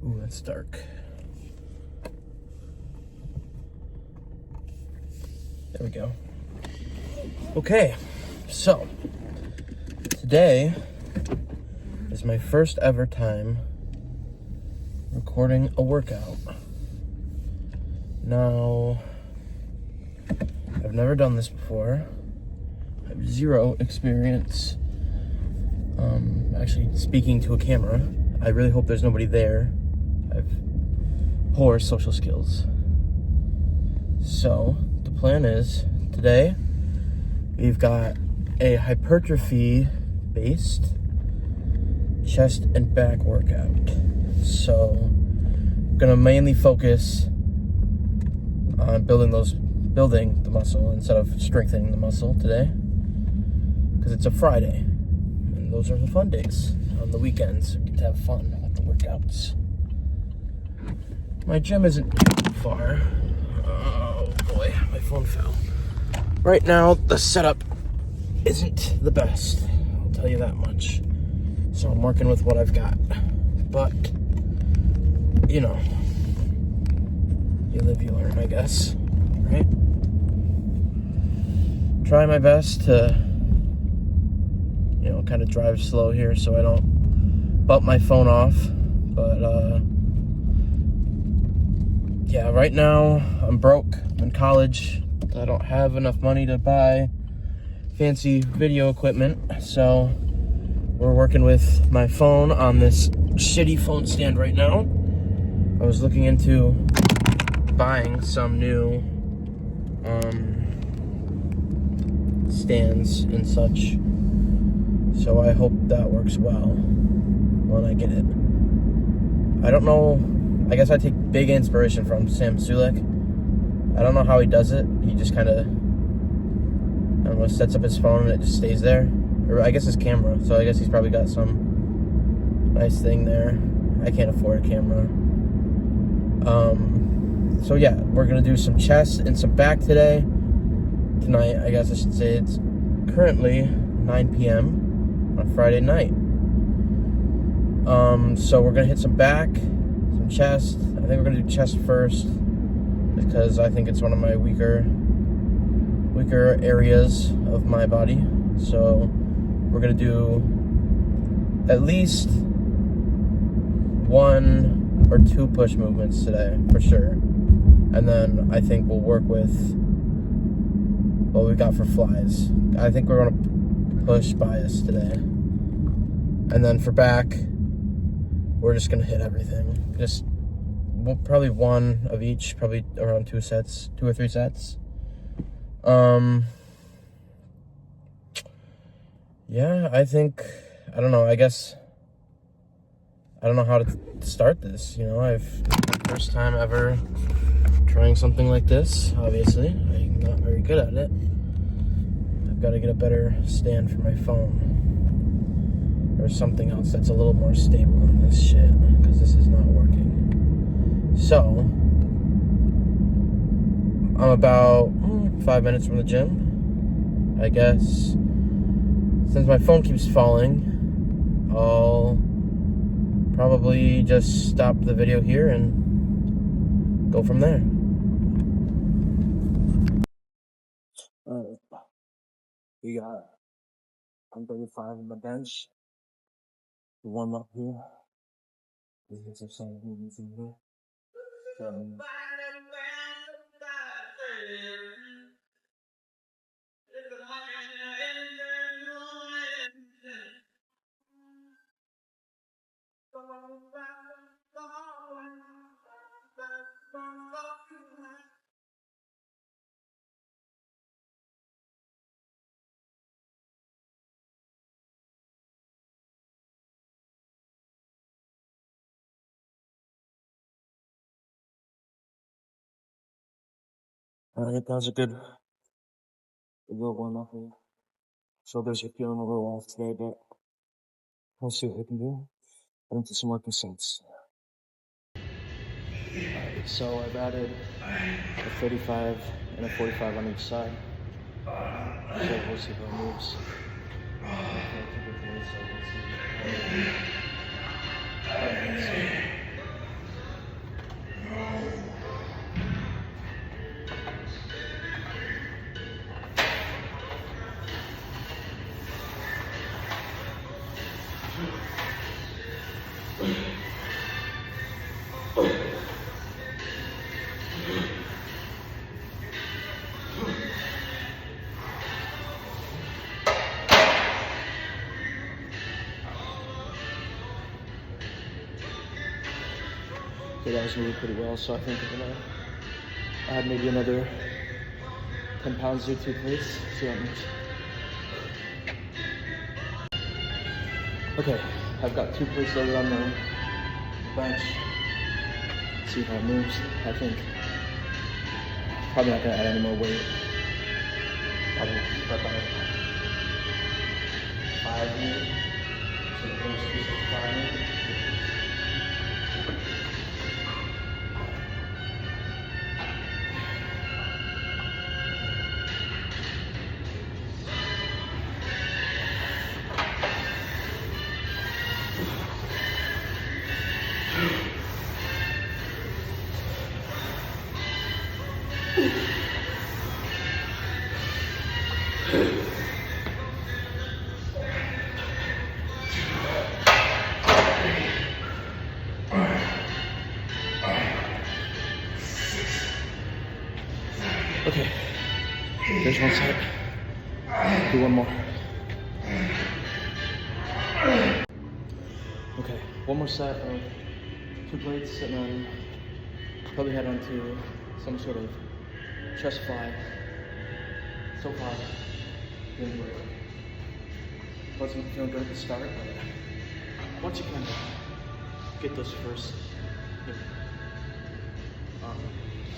Ooh, that's dark. There we go. Okay, so today is my first ever time recording a workout. Now, I've never done this before. I have zero experience actually speaking to a camera. I really hope there's nobody there. I have poor social skills. So, the plan is, today, we've got a hypertrophy-based chest and back workout. So, I'm gonna mainly focus on building the muscle instead of strengthening the muscle today, because it's a Friday, and those are the fun days. On the weekends, we get to have fun with the workouts. My gym isn't too far. Oh boy, my phone fell. Right now, the setup isn't the best, I'll tell you that much. So I'm working with what I've got. But, you know, you live, you learn, I guess, right? Try my best to, you know, kind of drive slow here so I don't bump my phone off. But, yeah, right now I'm broke. I'm in college. I don't have enough money to buy fancy video equipment, so we're working with my phone on this shitty phone stand right now. I was looking into buying some new stands and such, so I hope that works well when I get it. I don't know, I guess I take big inspiration from Sam Sulek. I don't know how he does it. He just kind of, I don't know, sets up his phone and it just stays there. Or I guess his camera, so I guess he's probably got some nice thing there. I can't afford a camera. So yeah, we're gonna do some chest and some back today. Tonight, I guess I should say. It's currently 9 p.m. on a Friday night. So we're gonna hit some back, some chest. I think we're gonna do chest first, because I think it's one of my weaker areas of my body. So we're gonna do at least 1 or 2 push movements today, for sure. And then I think we'll work with what we got for flies. I think we're gonna push bias today. And then for back, we're just gonna hit everything. Just probably 1 of each, probably around 2 or 3 sets. Yeah, I think, I don't know, I guess, I don't know how to start this, you know. First time ever trying something like this, obviously. I'm not very good at it. I've got to get a better stand for my phone, or something else that's a little more stable than this shit, because this is not working. So, I'm about 5 minutes from the gym, I guess. Since my phone keeps falling, I'll probably just stop the video here and go from there. Alright, we got 135 on the bench. The warm up here. We get some same movements in here. Alright, that was a good warm up here. Shoulders are feeling a little off today, but we'll see what we can do. Get into some working sets. Alright, so I've added a 35 and a 45 on each side. So we'll see how it moves. that was moving pretty well, so I think I'm gonna add maybe another 10 pounds to 2 plates, see how it moves. Okay, I've got 2 plates loaded on the bench. See how it moves. I think probably not gonna add any more weight. Probably start by 5 maybe. So the first piece of 5 maybe. Okay, there's one set. Do one more. Okay, one more set of 2 plates, and then probably head on to some sort of chest fly. So far, didn't work. Wasn't feeling good at the start, but once you kind of get those first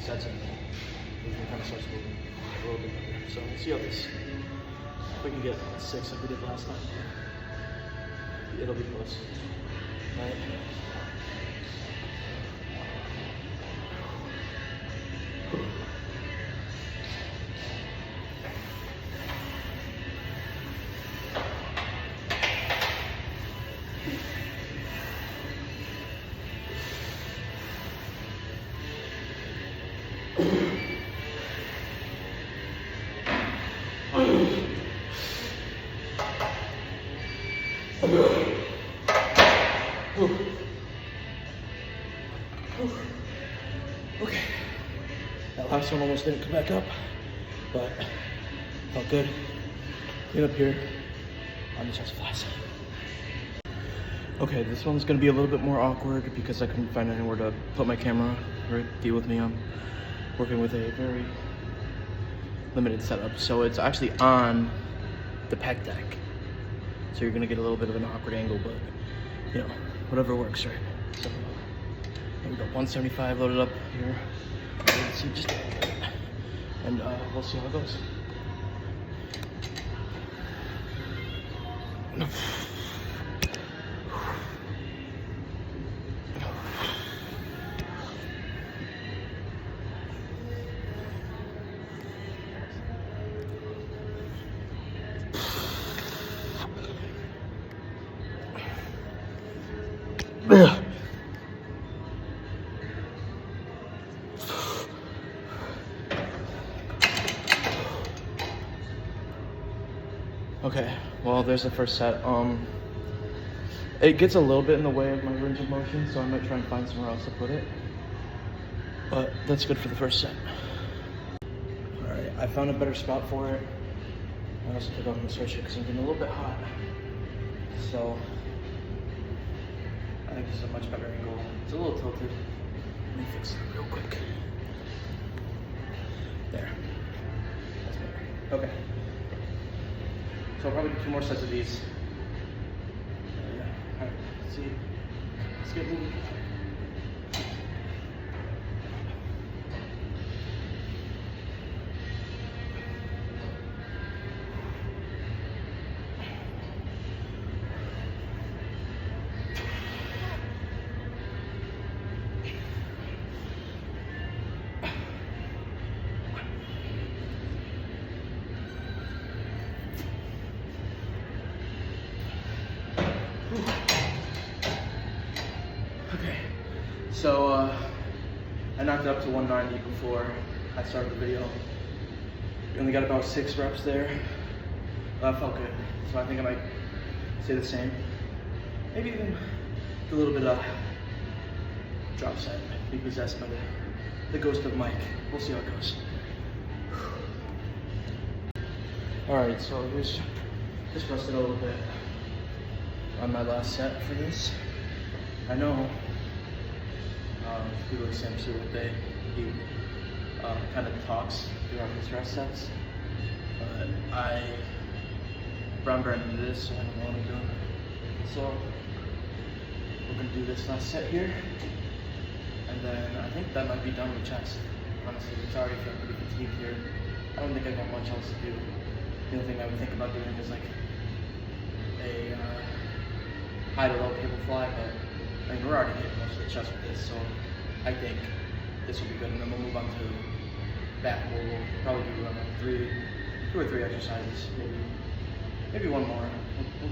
sets in, you can kind of start moving a little bit better. So we'll see how this, if we can get 6 like we did last time, it'll be close, right? Okay, that last one almost didn't come back up, but felt good. Clean up here on the chest flies. Okay, this one's gonna be a little bit more awkward because I couldn't find anywhere to put my camera, right? Deal with me, I'm working with a very limited setup. So it's actually on the pec deck. So you're gonna get a little bit of an awkward angle, but you know, whatever works, right? So we got 175 loaded up here. Let's see, just and we'll see how it goes. Okay, well, there's the first set. It gets a little bit in the way of my range of motion, so I might try and find somewhere else to put it. But that's good for the first set. All right, I found a better spot for it. I also took off my sweatshirt because I'm getting a little bit hot. So I think this is a much better angle. It's a little tilted. Let me fix it real quick. There. That's better. Okay. So I'll probably do 2 more sets of these. Alright, let's see. Let's get moving. Okay, so I knocked it up to 190 before I started the video. We only got about 6 reps there. That felt good, so I think I might say the same. Maybe even a little bit of drop set, be possessed by the ghost of Mike. We'll see how it goes. All right, so here's just rested a little bit on my last set for this. I know People essentially what he kind of talks throughout his rest sets. But I brown bread into this, so I don't know what I'm doing. So we're gonna do this last set here, and then I think that might be done with chest. Honestly, it's already feeling pretty fatigued here. I don't think I got much else to do. The only thing I would think about doing is like a high to low cable fly, but I mean, we're already hitting most of the chest with this, so I think this will be good. And then we'll move on to back, where we'll probably do 2 or 3 exercises, maybe one more.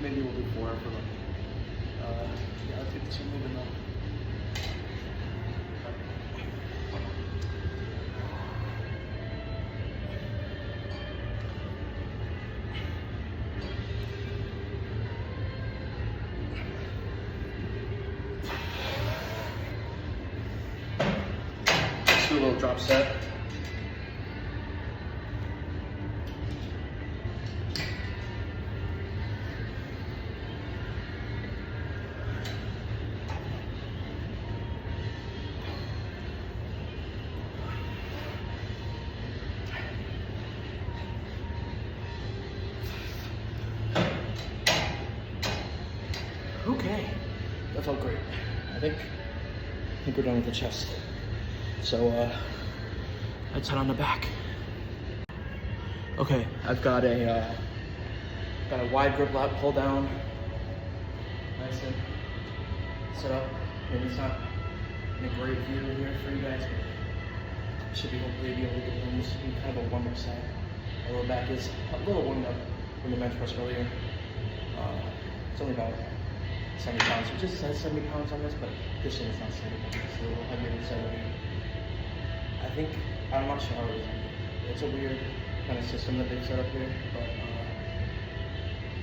Maybe we'll do 4 for lucky. Yeah, let's get this one moving though. Let's do a little drop set. Okay, that felt great. I think we're done with the chest. So let's head on the back. Okay, I've got a wide grip lat pull down. Nice and set up. Maybe it's not in a great view here for you guys, but should be hopefully be able to get in this kind of a 1 more set. My lower back is a little warmed up from the bench press earlier. It's only about 70 pounds, which just says 70 pounds on this, but this one is not 70 pounds, it's a little heavier than 70. I think, I'm not sure how it is. It's a weird kind of system that they've set up here, but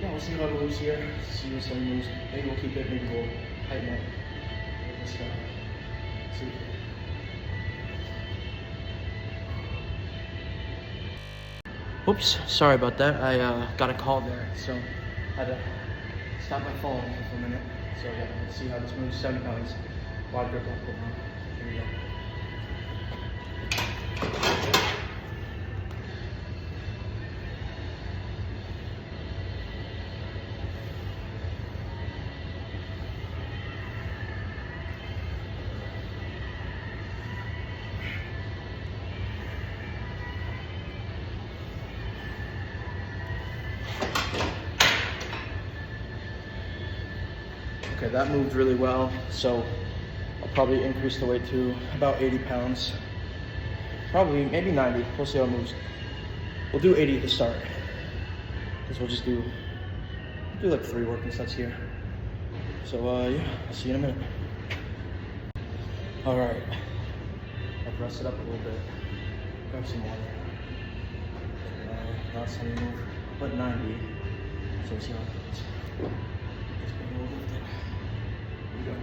yeah, we'll see how it moves here, see if something moves. Maybe we'll keep it, maybe we'll tighten it. We'll just see. Oops, sorry about that. I got a call there, so I had to stop my phone for a minute. So yeah, let's see how this moves. 70 pounds, wide grip, pull down. Here we go. Okay, that moved really well, so I'll probably increase the weight to about 80 pounds. Probably, maybe 90, we'll see how it moves. We'll do 80 to start, because we'll just do like 3 working sets here. So yeah, I'll see you in a minute. All right, I've rested up a little bit, grab some water. Last time we moved, but 90, so we'll see how it goes. Let's bring a little lift in. Here we go.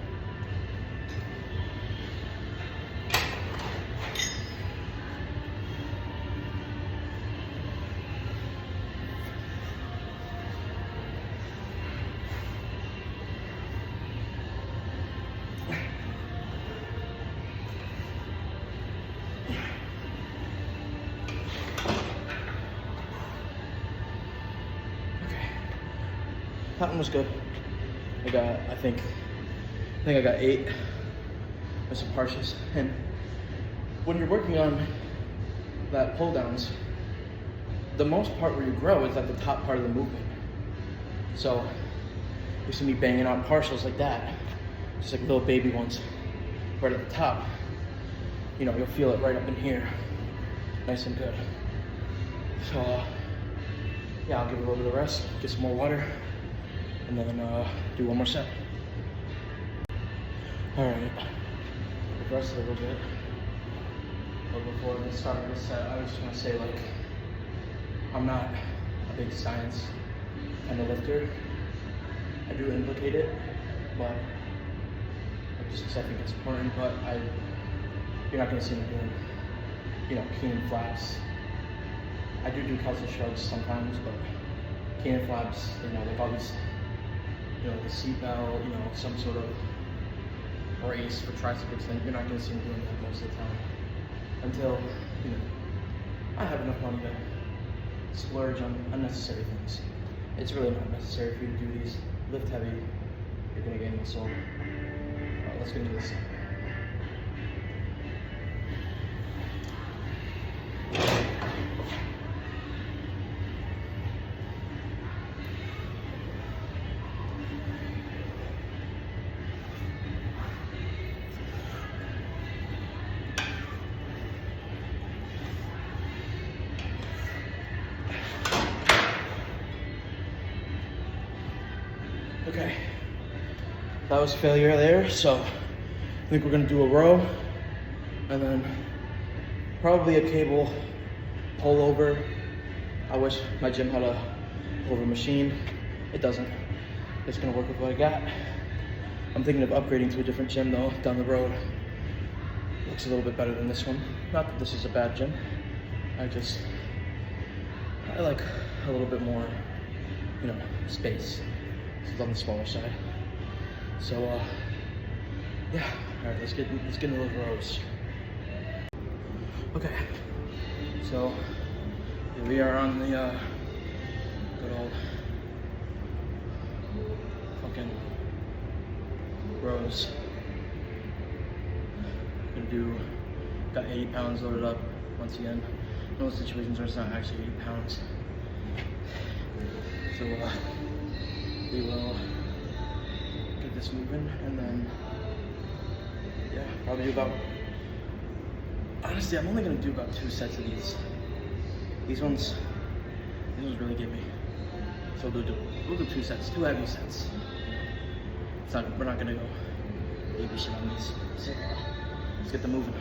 That one was good. I think I got 8 with some partials. And when you're working on that pull downs, the most part where you grow is at the top part of the movement. So you see me banging out partials like that, just like little baby ones, right at the top. You know, you'll feel it right up in here, nice and good. So yeah, I'll give it a little bit of rest, get some more water, and then do 1 more set. All right, I've rested a little bit. But before the start of this set, I was just gonna say, like, I'm not a big science kind of lifter. I do implicate it, but just because I think it's important. But you're not gonna see me doing, you know, Keenan flaps. I do calcium shrugs sometimes, but Keenan flaps, you know, like all these, you know, the seat belt, you know, some sort of brace for tricep extension. You're not going to see me doing that most of the time until, you know, I have enough money to splurge on unnecessary things. It's really not necessary for you to do these. Lift heavy, you're going to gain muscle. All right, let's get into this. Okay, that was failure there, so I think we're gonna do a row and then probably a cable pull over. I wish my gym had a pull over machine. It doesn't. It's gonna work with what I got. I'm thinking of upgrading to a different gym though, down the road. Looks a little bit better than this one. Not that this is a bad gym. I like a little bit more, you know, space. It's on the smaller side. So yeah, all right, let's get into those rows. Okay, so here we are on the good old fucking rows. Got 80 pounds loaded up once again. In those situations where it's not actually 80 pounds. So we will get this moving, and then, yeah, probably do about, honestly, I'm only gonna do about 2 sets of these. These ones really get me. So we'll do 2 sets, 2 heavy sets. We're not gonna go baby shit on these. So let's get them moving.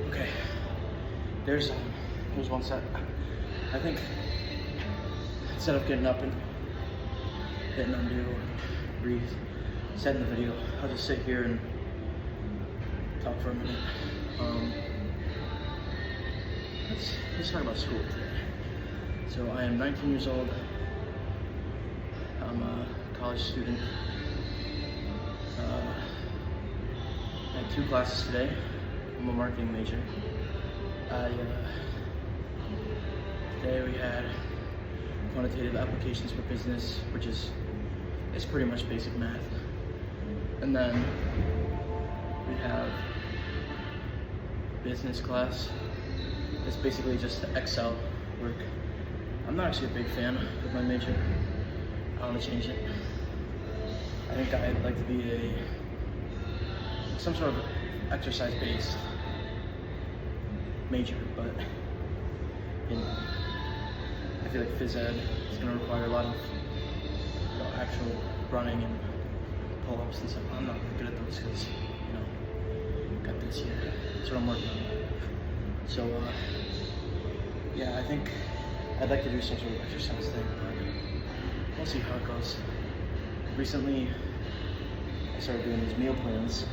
Okay, there's one set. I think instead of getting up and hitting undo or resetting the video, I'll just sit here and talk for a minute. Let's talk about school today. So I am 19 years old. I'm a college student. I had 2 classes today. I'm a marketing major. Today we had quantitative applications for business, which is pretty much basic math. And then we have business class. It's basically just the Excel work. I'm not actually a big fan of my major. I want to change it. I think I'd like to be some sort of exercise-based major, but I feel like phys ed is going to require a lot of actual running and pull-ups and stuff. I'm not really good at those because, got this here. That's what I'm working on. So, yeah, I think I'd like to do some sort of exercise thing, but we'll see how it goes. Recently, I started doing these meal plans.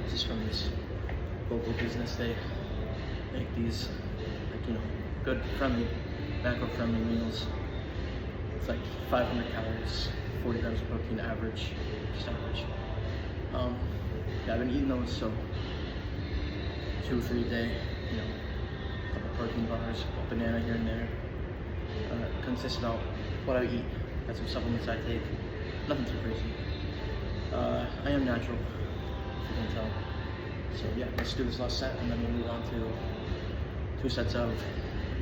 Just from this local business. They make these, good, friendly, macro-friendly meals. It's like 500 calories, 40 grams of protein average, just average. Yeah, I've been eating those, so 2 or 3 a day, a couple protein bars, a banana here and there. Consists about what I eat. Got some supplements I take, nothing too crazy. I am natural, if you can tell. So yeah, let's do this last set and then we'll move on to 2 sets of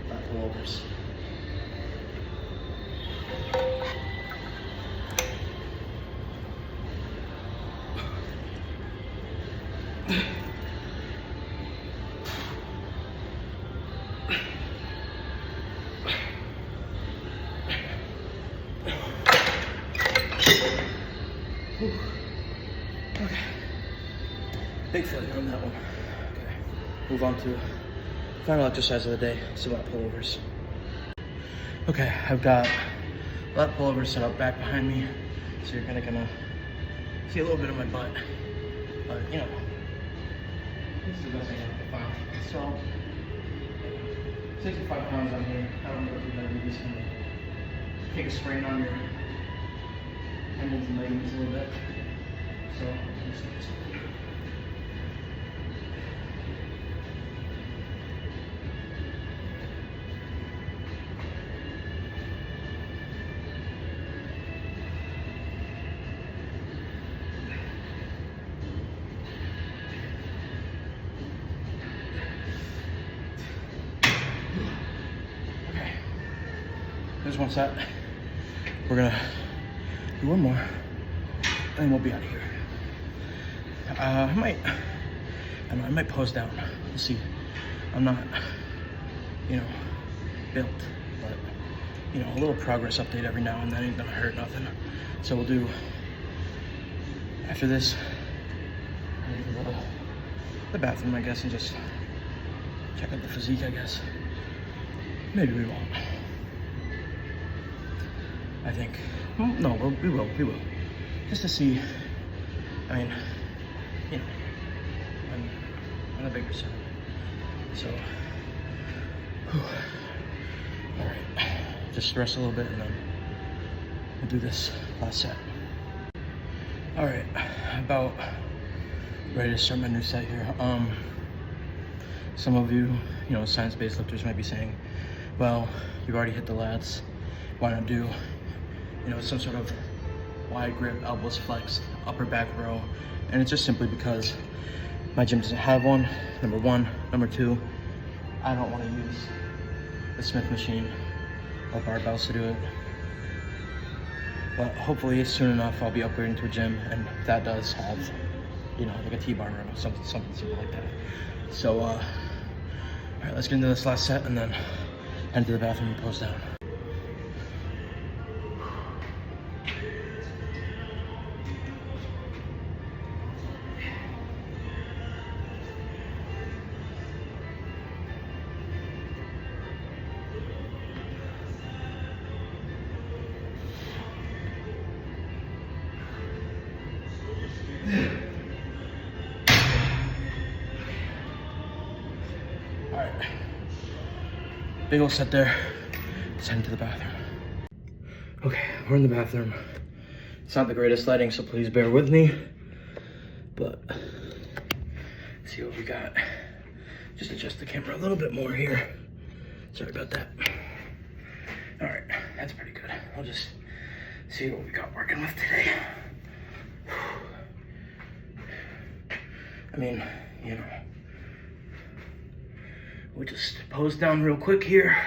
back pullovers. Okay. Big failure on that one. Okay. Move on to Final exercise of the day, it's about pullovers. Okay, I've got a lot of pullovers set up back behind me, so you're gonna see a little bit of my butt, but you know, this is the best I can find. So, 65 pounds on here. I don't know if you're gonna do this one. Take a strain on your tendons and ligaments a little bit. So, just do this. Okay, there's one set. We're gonna do one more, and then we'll be out of here. I might pose down. We'll see. I'm not, built, but a little progress update every now and then ain't gonna hurt nothing. So we'll do after this. Go to the bathroom, I guess, and just check out the physique, I guess. Maybe we won't. I think. No, we will. Just to see. I mean, I'm on a bigger side. So, all right. Just rest a little bit, and then we'll do this last set. All right, about ready to start my new set here. Some of you, science-based lifters might be saying, well, you've already hit the lats. Why not do, some sort of wide grip, elbows flexed, upper back row? And it's just simply because my gym doesn't have one, number one. Number two, I don't want to use the Smith machine or barbells to do it. But hopefully soon enough, I'll be upgrading to a gym, and that does have, like a T-bar room, something simple like that. So, all right, let's get into this last set and then head to the bathroom and pose down. All right, big ol' set there. Let's head into the bathroom. Okay, we're in the bathroom. It's not the greatest lighting, so please bear with me. But let's see what we got. Just adjust the camera a little bit more here. Sorry about that. All right, that's pretty good. I'll just see what we got working with today. I mean, we'll just pose down real quick here.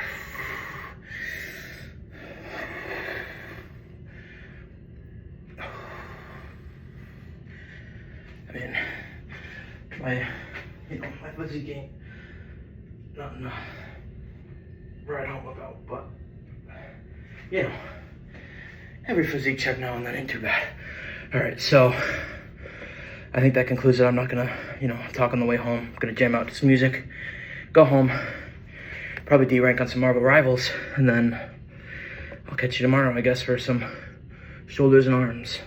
I mean, my physique ain't nothing to write home about, but, every physique check now and then ain't too bad. All right, so I think that concludes it. I'm not gonna, talk on the way home. I'm gonna jam out to some music, go home, probably D-rank on some Marvel Rivals, and then I'll catch you tomorrow, I guess, for some shoulders and arms.